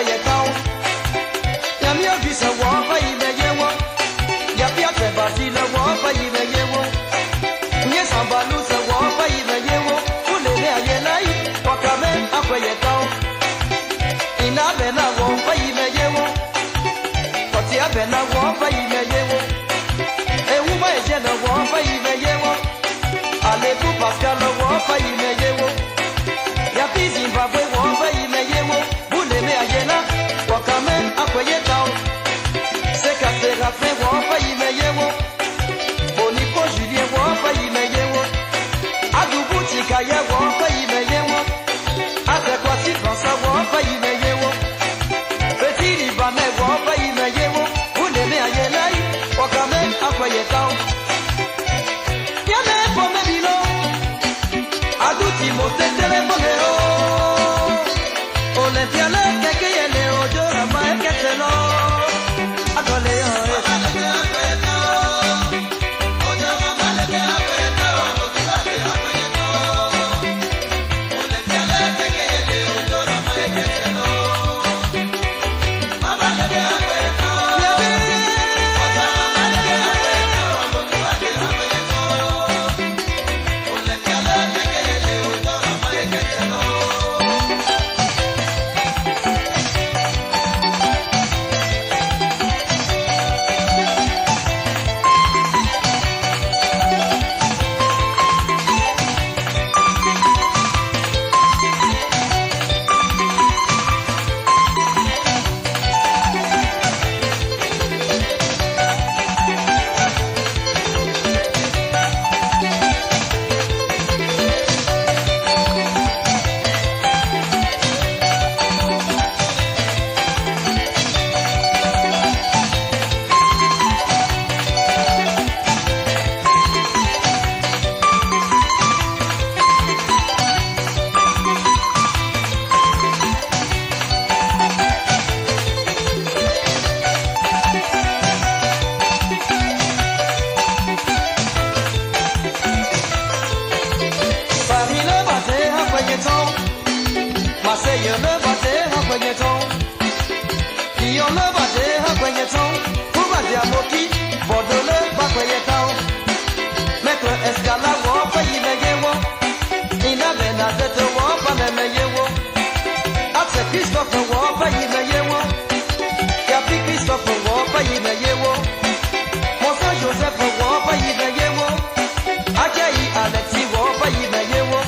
ye town. Yamia visa war by the yewo. Yapia Basila war by the yewo. Yes, I'm Balusa war by the yewo. Ulele Ayenai, Wakame, up ye town. In Abena war by the yewo. But the Abena war by the yewo. A woman is a war by the yewo. Aleku Pascal war by the yewo. Yapi Zimbabwe war by the yewo. Ulele Ayena, Wakame, up ye town. Seka Serafin war by the yewo. Bonipo Julien war by the yewo. Adubu Chikaya war by the yewo. Adequati Fransa war by the yewo. Petit Libane war by the yewo. Ulele Ayena, Wakame, up ye town. Yame for Medino. Aduti Motele Bonero. Olympiale, Kakayele, Ojora, my Catelo. Marseille le battait à Pagneton. Lyon le battait à Pagneton. Pour battre à Moki, Bordeaux le Pagneton. Maître Escala, Wop, il est yewo. Il avait la tête Wop, il est yewo. Après Christophe Wop, il est yewo. Capi Christophe Wop, il est yewo. Mon frère Joseph Wop, il est yewo. Akayi Alexis Wop, il est yewo.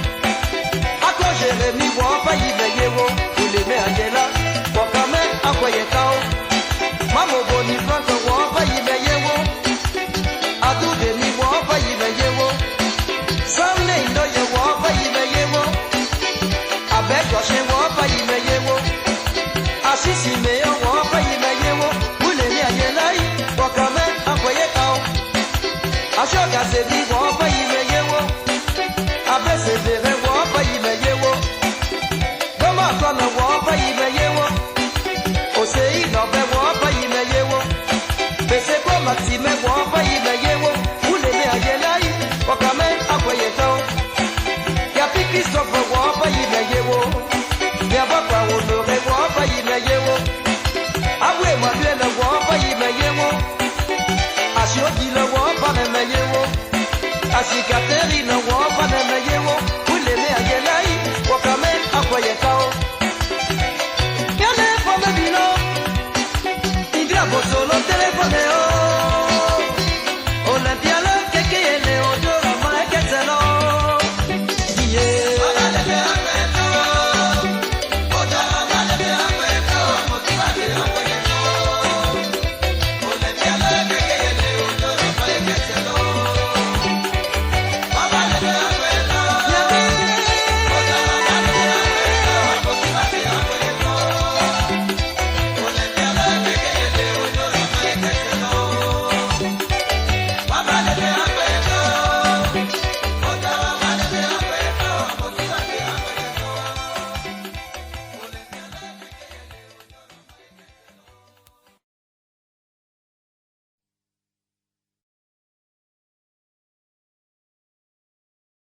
Jérémy Wapa Yibeyewo, Uleme Angela, Wakame Akwayetao, Mamo Boni Franco Wapa Yibeyewo, Adu Demi Wapa Yibeyewo, Samne Indoye Wapa Yibeyewo, Abek Goshen Wapa Yibeyewo, Asisi Meo Wapa Yibeyewo, Uleme Angela, Wakame Akwayetao, Ashoga Sebi Wapa Yibeyewo, Abese Vere Wapa Yibeyewo, Goma Wapa Yibeyewo, Osei Nobe Wapa Yibeyewo, Beseko Maxime Wapa